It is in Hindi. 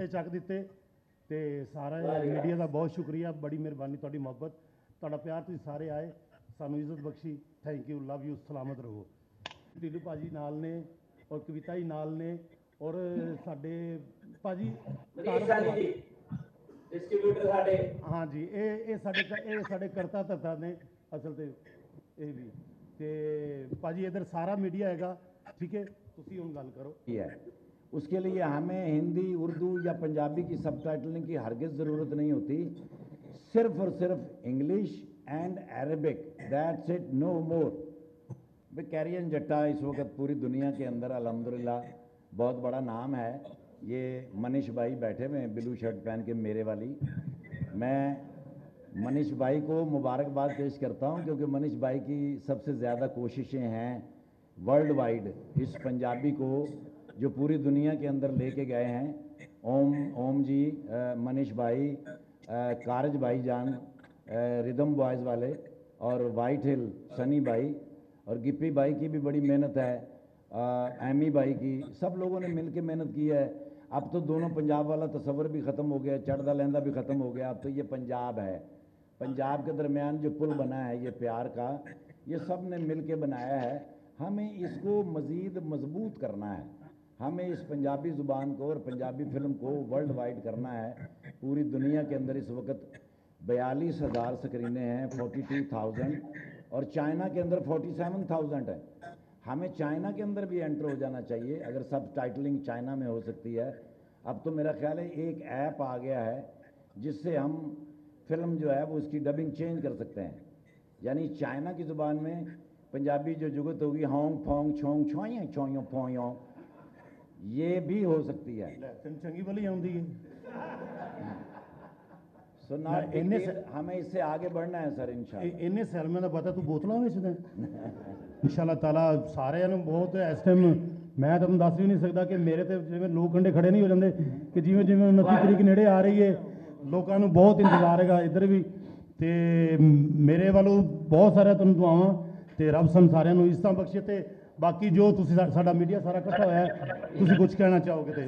झंडे चक दिते। तो सारा मीडिया का बहुत शुक्रिया, बड़ी मेहरबानी, तुहाडी मुहब्बत, तुहाडा प्यार, तुसीं सारे आए, सानू इज्जत बख्शी। थैंक यू, लव यू, सलामत रहो। ढिल्लू भाजी नाल ने और कविता जी नाल ने और साडे भाजी डिस्ट्रीब्यूटर साडे, हाँ जी, ये साडे करता धरता ने असल तो ये भी। तो भाजी इधर सारा मीडिया हैगा, ठीक है, तुसीं हुण गल करो। उसके लिए हमें हिंदी, उर्दू या पंजाबी की सबटाइटलिंग की हरगिज़ ज़रूरत नहीं होती, सिर्फ और सिर्फ English and Arabic, that's it, no more. भाई कैरियन जट्टा इस वक्त पूरी दुनिया के अंदर अल्हम्दुलिल्लाह बहुत बड़ा नाम है। ये मनीष भाई बैठे हुए हैं ब्लू शर्ट पहन के मेरे वाली। मैं मनीष भाई को मुबारकबाद पेश करता हूँ, क्योंकि मनीष भाई की सबसे ज़्यादा कोशिशें हैं वर्ल्ड वाइड इस पंजाबी को जो पूरी दुनिया के अंदर लेके गए हैं। ओम जी, मनीष भाई, कारज भाई जान, रिदम बॉयज़ वाले, और वाइट हिल सनी भाई, और गिप्पी भाई की भी बड़ी मेहनत है, एमी भाई की, सब लोगों ने मिल के मेहनत की है। अब तो दोनों पंजाब वाला तस्वर भी ख़त्म हो गया, चढ़दा लहंदा भी ख़त्म हो गया, अब तो ये पंजाब है। पंजाब के दरमियान जो पुल बना है ये प्यार का, ये सब ने मिल के बनाया है। हमें इसको मज़ीद मजबूत करना है, हमें इस पंजाबी ज़ुबान को और पंजाबी फ़िल्म को वर्ल्ड वाइड करना है। पूरी दुनिया के अंदर इस वक्त 42,000 स्क्रीनें हैं, 42,000, और चाइना के अंदर 47,000 है। हमें चाइना के अंदर भी एंटर हो जाना चाहिए, अगर सब टाइटलिंग चाइना में हो सकती है। अब तो मेरा ख्याल है एक ऐप आ गया है जिससे हम फिल्म जो है वो उसकी डबिंग चेंज कर सकते हैं, यानी चाइना की ज़ुबान में पंजाबी जो जुगत होगी, होंग फोंग छोंग छोइयाँ छोइयों फोयों, ये भी हो सकती है। चंगी वाली आउंदी है। सो ना हमें इससे आगे बढ़ना है सर, इंशाल्लाह। इन्ने सैलमे का पता तू बोतलों में इंशाल्लाह ताला सारे बहुत इस टाइम मैं तुम दस भी नहीं सकता कि मेरे तो जिवें लोग कंडे खड़े नहीं हो जाते कि जिवें जिवें 29 तरीक नेड़े आ रही है, लोगों को बहुत इंतजार है इधर भी। तो मेरे वालों बहुत सारे तुम दुआवां, तो रब सन सारिਆਂ ਨੂੰ इज्जत बख्शे। तो बाकी जो तुसीं साडा मीडिया सारा इकट्ठा होया, तुसीं कुछ कहना चाहोगे तो